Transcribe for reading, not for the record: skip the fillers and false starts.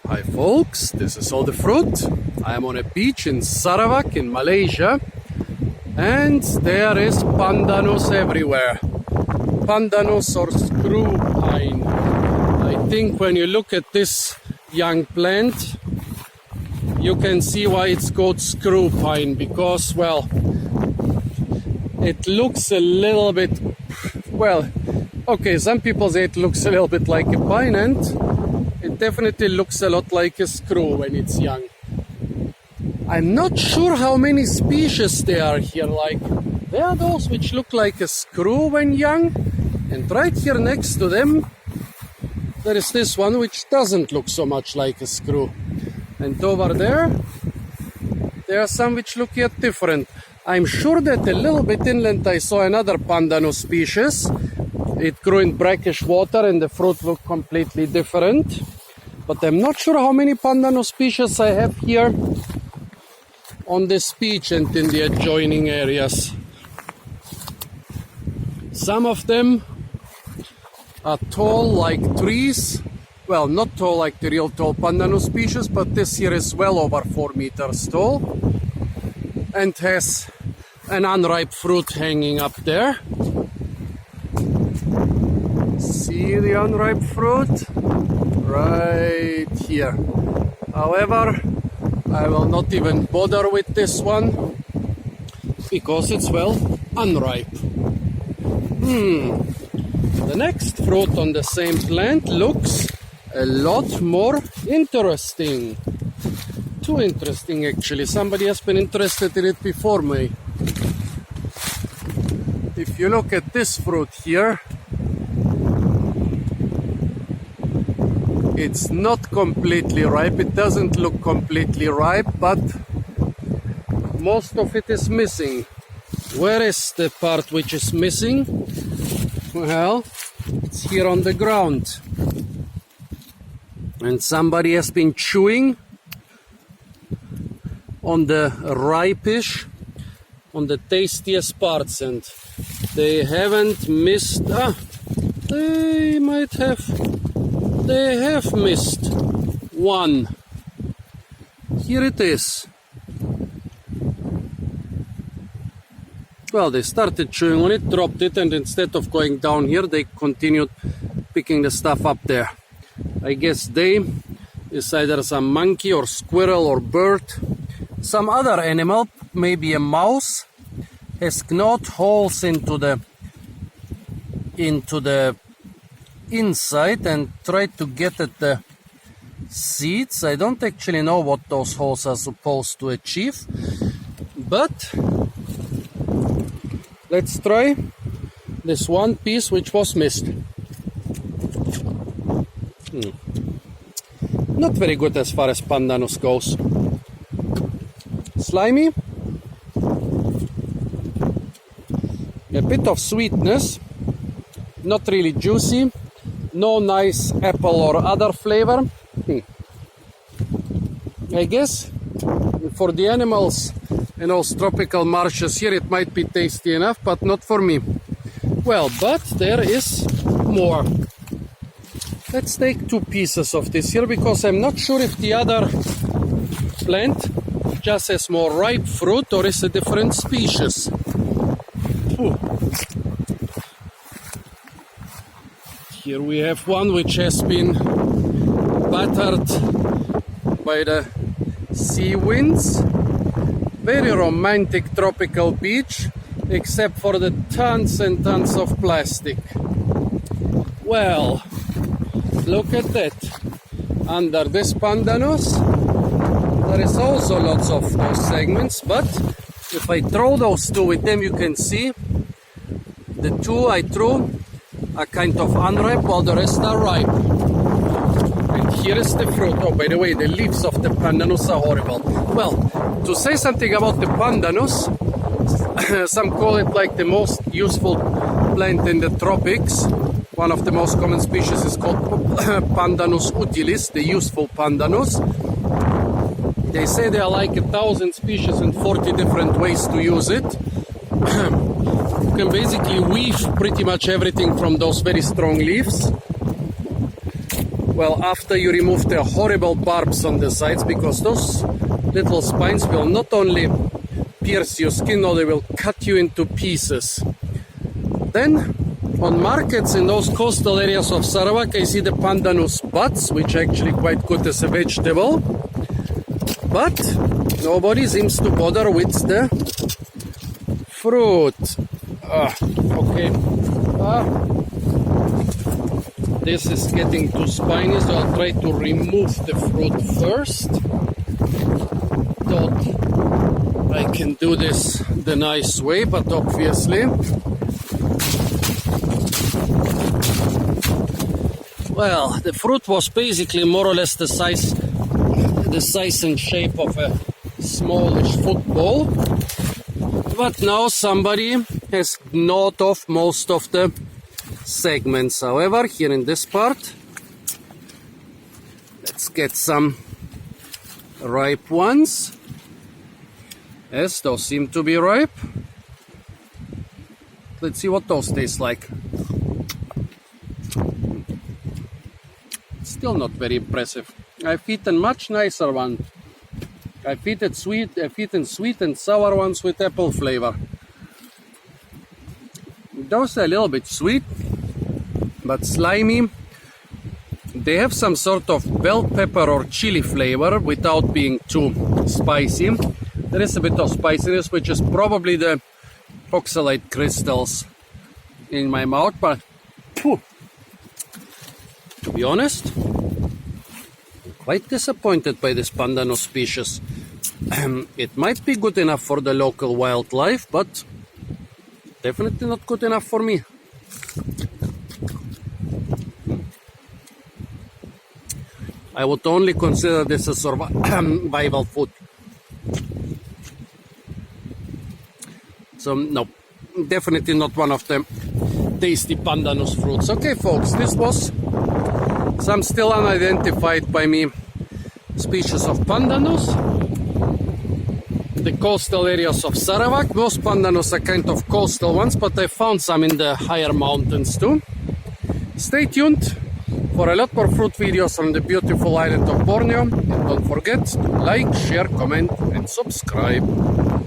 Hi folks, this is All the Fruit. I am on a beach in Sarawak in Malaysia, and there is Pandanus everywhere. Pandanus or screw pine. I think when you look at this young plant, you can see why it's called screw pine, because, well, it looks a little bit, well, okay, some people say it looks a little bit like a pine, and it definitely looks a lot like a screw when it's young. I'm not sure how many species there are here. Like, there are those which look like a screw when young, and right here next to them there is this one which doesn't look so much like a screw, and over there are some which look yet different. I'm sure that a little bit inland I saw another Pandanus species. It grew in brackish water and the fruit looked completely different. But I'm not sure how many Pandanus species I have here on this beach and in the adjoining areas. Some of them are tall like trees. Well, not tall like the real tall Pandanus species, but this here is well over 4 meters tall and has an unripe fruit hanging up there. See the unripe fruit? Right here. However, I will not even bother with this one because it's, well, unripe. The next fruit on the same plant looks a lot more interesting. Too interesting, actually. Somebody has been interested in it before me. If you look at this fruit here, it's not completely ripe. It doesn't look completely ripe, but most of it is missing. Where is the part which is missing? Well, it's here on the ground. And somebody has been chewing on the ripish, on the tastiest parts, and they haven't missed. They have missed one. Here it is. Well, they started chewing on it, dropped it, and instead of going down here, they continued picking the stuff up there. I guess they is either some monkey or squirrel or bird. Some other animal, maybe a mouse, has gnawed holes into the inside and tried to get at the seeds. I don't actually know what those holes are supposed to achieve, but let's try this one piece which was missed. Not very good as far as Pandanus goes. Slimy, a bit of sweetness, not really juicy, no nice apple or other flavor. I guess for the animals in those tropical marshes here it might be tasty enough, but not for me. Well, but there is more. Let's take 2 pieces of this here, because I'm not sure if the other plant just has more ripe fruit or is a different species. Here we have one which has been battered by the sea winds. Very romantic tropical beach, except for the tons and tons of plastic. Well, look at that. Under this Pandanus, there is also lots of those segments, but if I throw those 2 with them, you can see the 2 I threw are kind of unripe, while the rest are ripe. And here is the fruit. Oh, by the way, the leaves of the Pandanus are horrible. Well, to say something about the Pandanus, some call it like the most useful plant in the tropics. One of the most common species is called Pandanus utilis, the useful Pandanus. They say there are like 1,000 species and 40 different ways to use it. You can basically weave pretty much everything from those very strong leaves. Well, after you remove the horrible barbs on the sides, because those little spines will not only pierce your skin, no, they will cut you into pieces. Then, on markets in those coastal areas of Sarawak, I see the Pandanus buds, which are actually quite good as a vegetable. But nobody seems to bother with the fruit. Okay. This is getting too spiny, so I'll try to remove the fruit first. Thought I can do this the nice way, but obviously, well, the fruit was basically more or less the size and shape of a smallish football. But now somebody has gnawed off most of the segments. However, here in this part, let's get some ripe ones. Yes, those seem to be ripe. Let's see what those taste like. Still not very impressive. I've eaten much nicer one. I've eaten sweet and sour ones with apple flavor. Those are a little bit sweet, but slimy. They have some sort of bell pepper or chili flavor without being too spicy. There is a bit of spiciness, which is probably the oxalate crystals in my mouth, but to be honest, I'm quite disappointed by this Pandanus species. It might be good enough for the local wildlife, but definitely not good enough for me. I would only consider this a survival food. So no, definitely not one of the tasty Pandanus fruits. Okay folks, this was some still unidentified by me species of Pandanus. The coastal areas of Sarawak. Most Pandanus are kind of coastal ones, but I found some in the higher mountains too. Stay tuned for a lot more fruit videos on the beautiful island of Borneo. And don't forget to like, share, comment and subscribe.